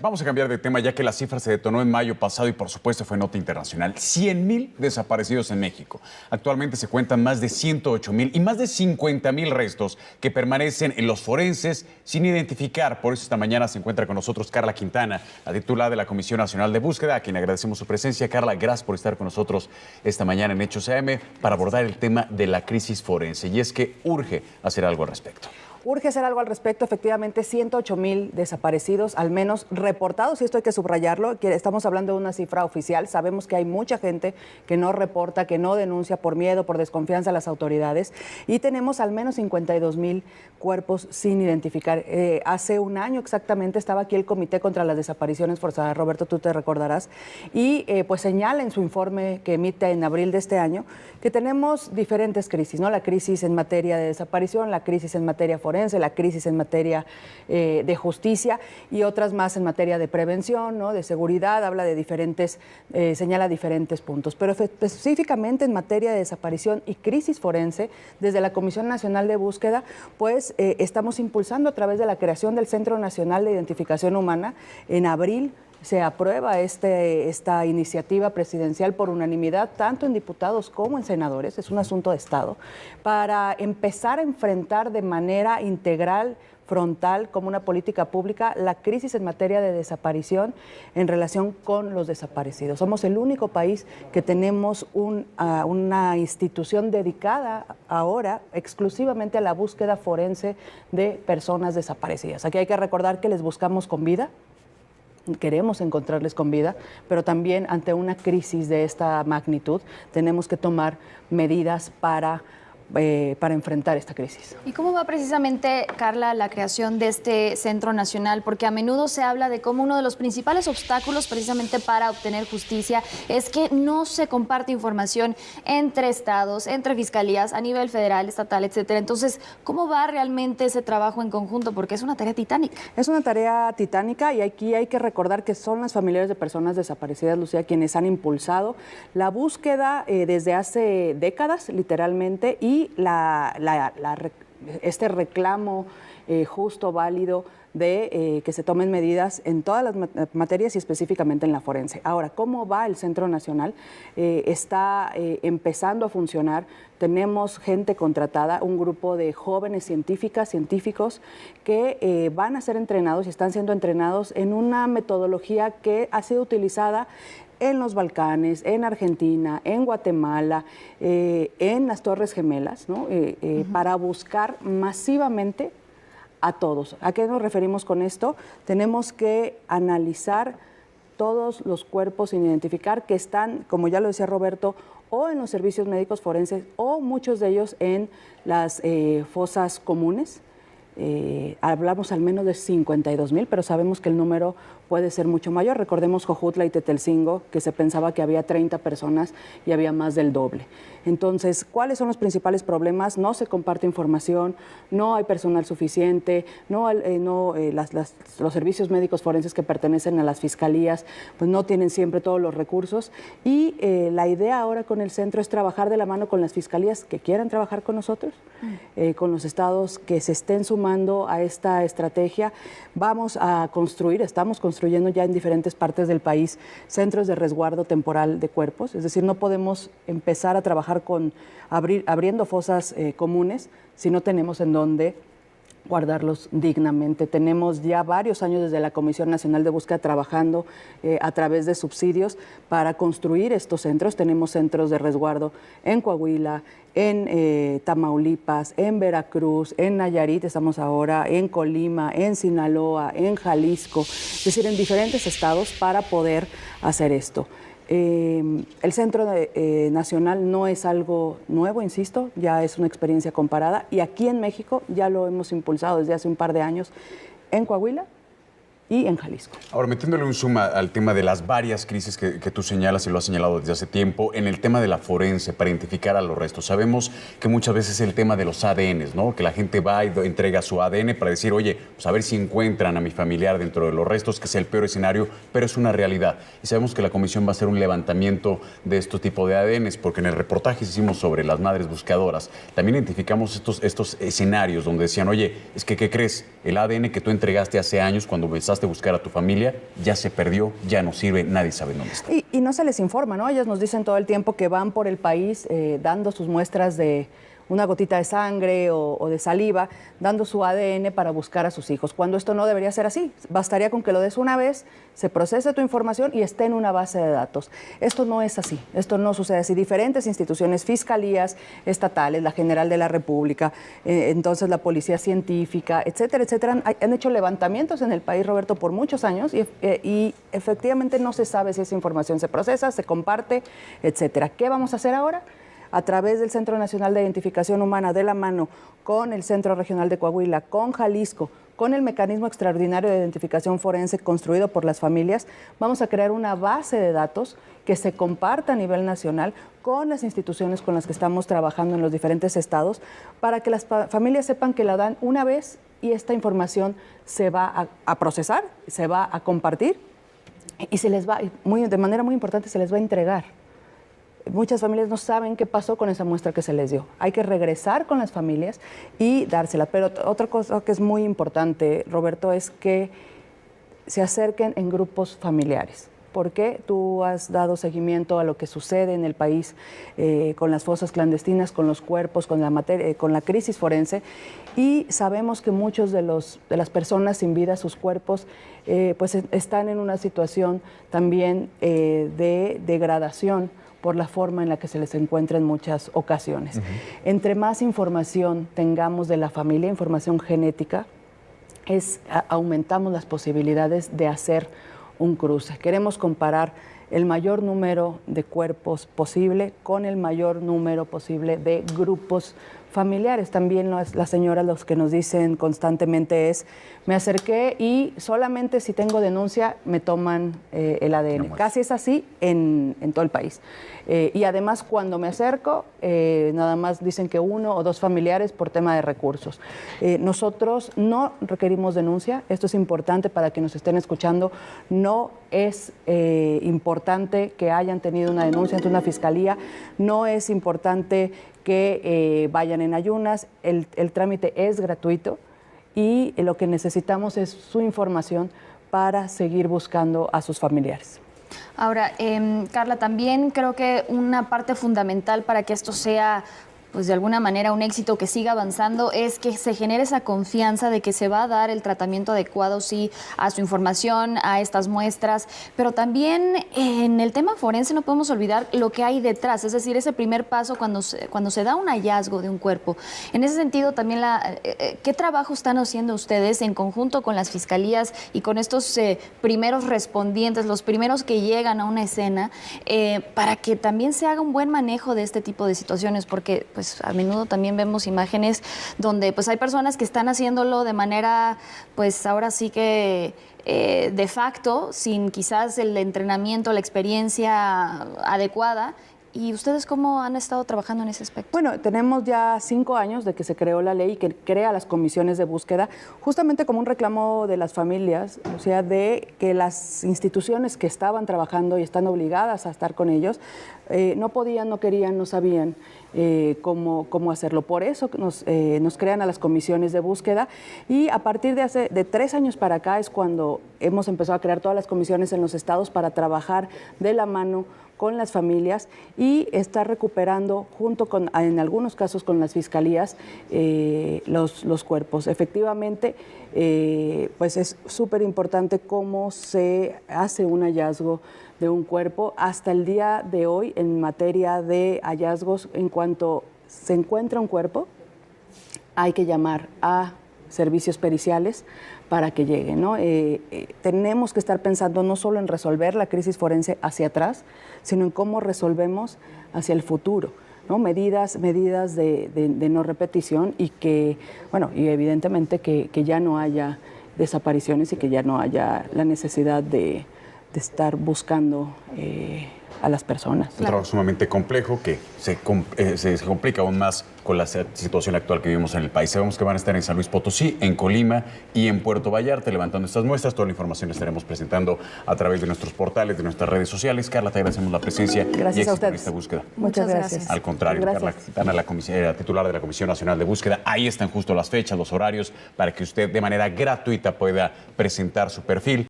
Vamos a cambiar de tema ya que la cifra se detonó en mayo pasado y por supuesto fue nota internacional. 100,000 desaparecidos en México. Actualmente se cuentan más de 108,000 y más de 50,000 restos que permanecen en los forenses sin identificar. Por eso esta mañana se encuentra con nosotros Carla Quintana, la titular de la Comisión Nacional de Búsqueda, a quien agradecemos su presencia. Carla, gracias por estar con nosotros esta mañana en Hechos AM para abordar el tema de la crisis forense. Y es que urge hacer algo al respecto. Urge hacer algo al respecto. Efectivamente, 108,000 desaparecidos, al menos reportados, y esto hay que subrayarlo. Estamos hablando de una cifra oficial. Sabemos que hay mucha gente que no reporta, que no denuncia por miedo, por desconfianza a las autoridades. Y tenemos al menos 52,000 cuerpos sin identificar. Hace un año exactamente estaba aquí el Comité contra las Desapariciones Forzadas, Roberto, tú te recordarás, y pues señala en su informe que emite en abril de este año que tenemos diferentes crisis, ¿no? La crisis en materia de desaparición, la crisis en materia forense, la crisis en materia de justicia y otras más en materia de prevención, ¿no? De seguridad, habla de diferentes, señala diferentes puntos. Pero específicamente en materia de desaparición y crisis forense, desde la Comisión Nacional de Búsqueda, pues estamos impulsando a través de la creación del Centro Nacional de Identificación Humana. En abril se aprueba esta iniciativa presidencial por unanimidad, tanto en diputados como en senadores, es un asunto de Estado, para empezar a enfrentar de manera integral, frontal, como una política pública, la crisis en materia de desaparición en relación con los desaparecidos. Somos el único país que tenemos una institución dedicada ahora exclusivamente a la búsqueda forense de personas desaparecidas. Aquí hay que recordar que les buscamos con vida. Queremos encontrarles con vida, pero también ante una crisis de esta magnitud tenemos que tomar medidas para enfrentar esta crisis. ¿Y cómo va precisamente, Carla, la creación de este Centro Nacional? Porque a menudo se habla de cómo uno de los principales obstáculos precisamente para obtener justicia es que no se comparte información entre estados, entre fiscalías, a nivel federal, estatal, etcétera. Entonces, ¿cómo va realmente ese trabajo en conjunto? Porque es una tarea titánica. Es una tarea titánica y aquí hay que recordar que son las familiares de personas desaparecidas, Lucía, quienes han impulsado la búsqueda desde hace décadas, literalmente, y este reclamo justo, válido, de que se tomen medidas en todas las materias y específicamente en la forense. Ahora, ¿cómo va el Centro Nacional? Está empezando a funcionar. Tenemos gente contratada, un grupo de jóvenes científicos que van a ser entrenados y están siendo entrenados en una metodología que ha sido utilizada en los Balcanes, en Argentina, en Guatemala, en las Torres Gemelas, ¿no? Para buscar masivamente a todos. ¿A qué nos referimos con esto? Tenemos que analizar todos los cuerpos sin identificar que están, como ya lo decía Roberto, o en los servicios médicos forenses o muchos de ellos en las fosas comunes. Hablamos al menos de 52,000, pero sabemos que el número puede ser mucho mayor. Recordemos Jojutla y Tetelcingo, que se pensaba que había 30 personas y había más del doble. Entonces, ¿cuáles son los principales problemas? No se comparte información, no hay personal suficiente, los servicios médicos forenses que pertenecen a las fiscalías pues no tienen siempre todos los recursos y la idea ahora con el centro es trabajar de la mano con las fiscalías que quieran trabajar con nosotros, con los estados que se estén sumando a esta estrategia. Estamos construyendo ya en diferentes partes del país centros de resguardo temporal de cuerpos, es decir, no podemos empezar a trabajar abriendo fosas comunes si no tenemos en dónde guardarlos dignamente. Tenemos ya varios años desde la Comisión Nacional de Búsqueda trabajando a través de subsidios para construir estos centros. Tenemos centros de resguardo en Coahuila, en Tamaulipas, en Veracruz, en Nayarit, estamos ahora en Colima, en Sinaloa, en Jalisco, es decir, en diferentes estados para poder hacer esto. El Centro Nacional no es algo nuevo, insisto, ya es una experiencia comparada y aquí en México ya lo hemos impulsado desde hace un par de años en Coahuila y en Jalisco. Ahora, metiéndole un zoom al tema de las varias crisis que tú señalas y lo has señalado desde hace tiempo, en el tema de la forense para identificar a los restos. Sabemos que muchas veces el tema de los ADNs, ¿no? Que la gente va y entrega su ADN para decir, oye, pues a ver si encuentran a mi familiar dentro de los restos, que es el peor escenario, pero es una realidad. Y sabemos que la comisión va a hacer un levantamiento de este tipo de ADNs, porque en el reportaje que hicimos sobre las madres buscadoras, también identificamos estos escenarios donde decían, oye, es que, ¿qué crees? El ADN que tú entregaste hace años cuando empezaste empezaste a buscar a tu familia, ya se perdió, ya no sirve, nadie sabe dónde está. Y no se les informa, ¿no? Ellos nos dicen todo el tiempo que van por el país dando sus muestras de una gotita de sangre o de saliva, dando su ADN para buscar a sus hijos, cuando esto no debería ser así. Bastaría con que lo des una vez, se procese tu información y esté en una base de datos. Esto no es así, esto no sucede así. Diferentes instituciones, fiscalías estatales, la General de la República, entonces la Policía Científica, etcétera, etcétera, han hecho levantamientos en el país, Roberto, por muchos años y efectivamente no se sabe si esa información se procesa, se comparte, etcétera. ¿Qué vamos a hacer ahora? A través del Centro Nacional de Identificación Humana, de la mano con el Centro Regional de Coahuila, con Jalisco, con el Mecanismo Extraordinario de Identificación Forense construido por las familias, vamos a crear una base de datos que se comparta a nivel nacional con las instituciones con las que estamos trabajando en los diferentes estados, para que las familias sepan que la dan una vez y esta información se va a procesar, se va a compartir y se les va, de manera muy importante, se les va a entregar. Muchas familias no saben qué pasó con esa muestra que se les dio. Hay que regresar con las familias y dársela. Pero otra cosa que es muy importante, Roberto, es que se acerquen en grupos familiares. Porque tú has dado seguimiento a lo que sucede en el país con las fosas clandestinas, con los cuerpos, con la crisis forense, y sabemos que muchos de las personas sin vida, sus cuerpos, pues están en una situación también de degradación por la forma en la que se les encuentra en muchas ocasiones. Entre más información tengamos de la familia, información genética, aumentamos las posibilidades de hacer un cruce. Queremos comparar el mayor número de cuerpos posible con el mayor número posible de grupos familiares. También las señoras los que nos dicen constantemente es, me acerqué y solamente si tengo denuncia me toman el ADN. Casi es así en todo el país. Y además cuando me acerco, nada más dicen que 1 o 2 familiares por tema de recursos. Nosotros no requerimos denuncia, esto es importante para que nos estén escuchando, no es importante que hayan tenido una denuncia ante una fiscalía, no es importante que vayan en ayunas, el trámite es gratuito y lo que necesitamos es su información para seguir buscando a sus familiares. Ahora, Carla, también creo que una parte fundamental para que esto sea, pues de alguna manera, un éxito que siga avanzando es que se genere esa confianza de que se va a dar el tratamiento adecuado, sí, a su información, a estas muestras, pero también en el tema forense no podemos olvidar lo que hay detrás, es decir, ese primer paso cuando se da un hallazgo de un cuerpo. En ese sentido, también, ¿qué trabajo están haciendo ustedes en conjunto con las fiscalías y con estos primeros respondientes, los primeros que llegan a una escena, para que también se haga un buen manejo de este tipo de situaciones? Porque pues a menudo también vemos imágenes donde pues hay personas que están haciéndolo de manera, pues ahora sí que de facto, sin quizás el entrenamiento, la experiencia adecuada. ¿Y ustedes cómo han estado trabajando en ese aspecto? Bueno, tenemos ya 5 años de que se creó la ley que crea las comisiones de búsqueda, justamente como un reclamo de las familias, o sea, de que las instituciones que estaban trabajando y están obligadas a estar con ellos, no podían, no querían, no sabían cómo hacerlo. Por eso nos crean a las comisiones de búsqueda y a partir de 3 años para acá es cuando hemos empezado a crear todas las comisiones en los estados para trabajar de la mano con las familias y estar recuperando junto con, en algunos casos con las fiscalías, los cuerpos. Efectivamente, pues es súper importante cómo se hace un hallazgo de un cuerpo. Hasta el día de hoy, en materia de hallazgos, en cuanto se encuentra un cuerpo, hay que llamar a servicios periciales para que lleguen, ¿no? Tenemos que estar pensando no solo en resolver la crisis forense hacia atrás, sino en cómo resolvemos hacia el futuro, ¿no? Medidas de no repetición y que, bueno, y evidentemente que ya no haya desapariciones y que ya no haya la necesidad de estar buscando a las personas. Un trabajo sumamente complejo que se complica aún más con la situación actual que vivimos en el país. Sabemos que van a estar en San Luis Potosí, en Colima y en Puerto Vallarta levantando estas muestras. Toda la información la estaremos presentando a través de nuestros portales, de nuestras redes sociales. Carla, te agradecemos la presencia Gracias y a éxito ustedes. en esta búsqueda. Muchas gracias. Al contrario, Gracias. Carla Quintana, titular de la Comisión Nacional de Búsqueda. Ahí están justo las fechas, los horarios, para que usted de manera gratuita pueda presentar su perfil.